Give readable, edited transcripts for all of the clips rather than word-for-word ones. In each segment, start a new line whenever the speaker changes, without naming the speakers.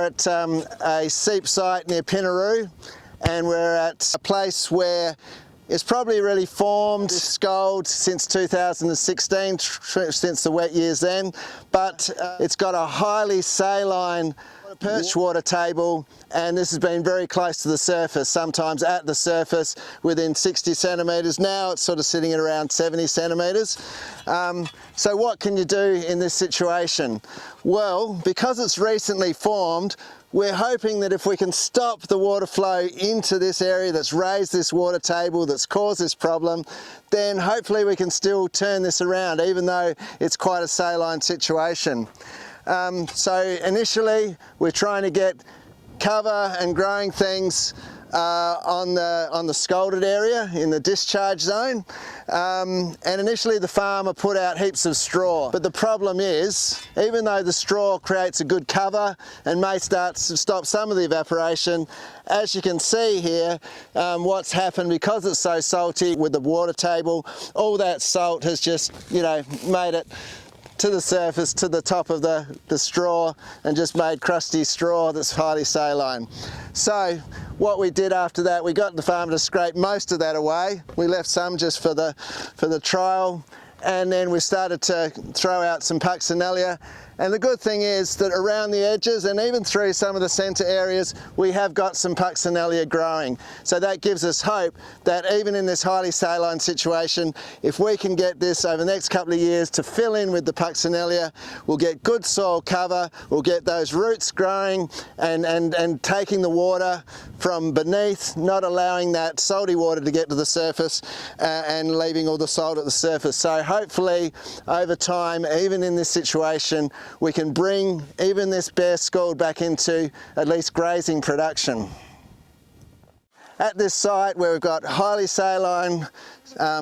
are at a seep site near Pinaroo, and we're at a place where it's probably really formed scald since 2016, since the wet years then, but it's got a highly saline perch water table, and this has been very close to the surface, sometimes at the surface within 60 centimetres. Now it's sort of sitting at around 70 centimetres. So what can you do in this situation? Well, because it's recently formed, we're hoping that if we can stop the water flow into this area that's raised this water table, that's caused this problem, then hopefully we can still turn this around, even though it's quite a saline situation. So initially we're trying to get cover and growing things on the scalded area in the discharge zone, and initially the farmer put out heaps of straw, but the problem is, even though the straw creates a good cover and may start to stop some of the evaporation, as you can see here, what's happened because it's so salty with the water table, all that salt has just, made it to the surface, to the top of the straw, and just made crusty straw that's highly saline. So what we did after that, we got the farmer to scrape most of that away. We left some just for the trial, and then we started to throw out some Puccinelia. And the good thing is that around the edges and even through some of the centre areas, we have got some Puccinelia growing. So that gives us hope that even in this highly saline situation, if we can get this over the next couple of years to fill in with the Puccinelia, we'll get good soil cover, we'll get those roots growing and taking the water from beneath, not allowing that salty water to get to the surface and leaving all the salt at the surface. So hopefully over time, even in this situation, we can bring even this bare scald back into at least grazing production. At this site where we've got highly saline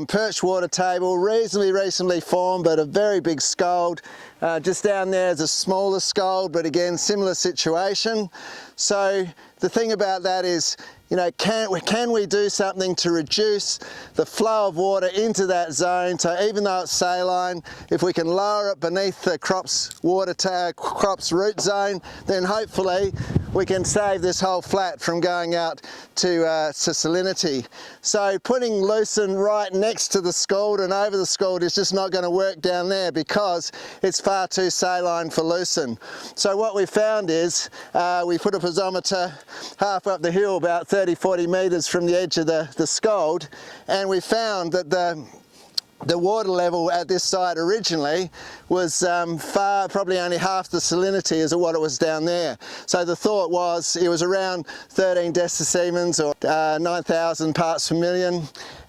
perch water table, reasonably recently formed, but a very big scald. Just down there is a smaller scald, but again, similar situation. So the thing about that is, can we do something to reduce the flow of water into that zone? So even though it's saline, if we can lower it beneath the crop's root zone, then hopefully we can save this whole flat from going out to salinity. So putting lucerne right next to the scald and over the scald is just not going to work down there because it's far too saline for lucerne. So what we found is we put a piezometer half up the hill, about 30-40 metres from the edge of the scald, and we found that the water level at this site originally was probably only half the salinity as what it was down there. So the thought was it was around 13 decisiemens or 9,000 parts per million.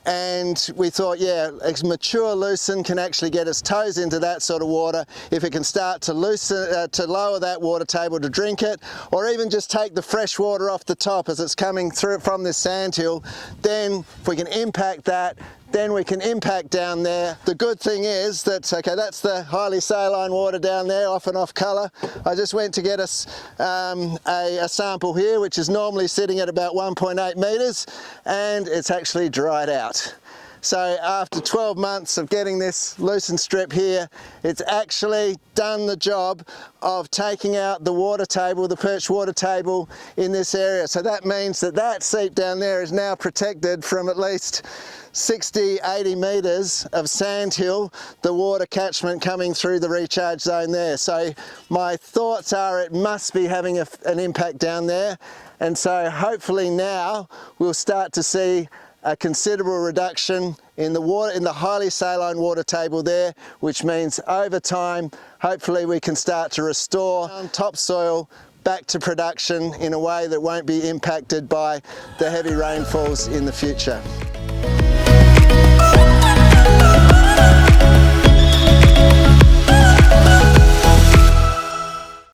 And we thought, yeah, mature lucerne can actually get its toes into that sort of water. If it can start to lower that water table to drink it, or even just take the fresh water off the top as it's coming through from this sandhill, then if we can impact that, then we can impact down there. The good thing is that, okay, that's the highly saline water down there, off and off colour. I just went to get us a sample here, which is normally sitting at about 1.8 metres, and it's actually dried out. So after 12 months of getting this lucerne strip here, it's actually done the job of taking out the water table, the perch water table in this area. So that means that that seep down there is now protected from at least 60, 80 metres of sandhill, the water catchment coming through the recharge zone there. So my thoughts are it must be having an impact down there, and so hopefully now we'll start to see a considerable reduction in the highly saline water table there, which means over time hopefully we can start to restore topsoil back to production in a way that won't be impacted by the heavy rainfalls in the future.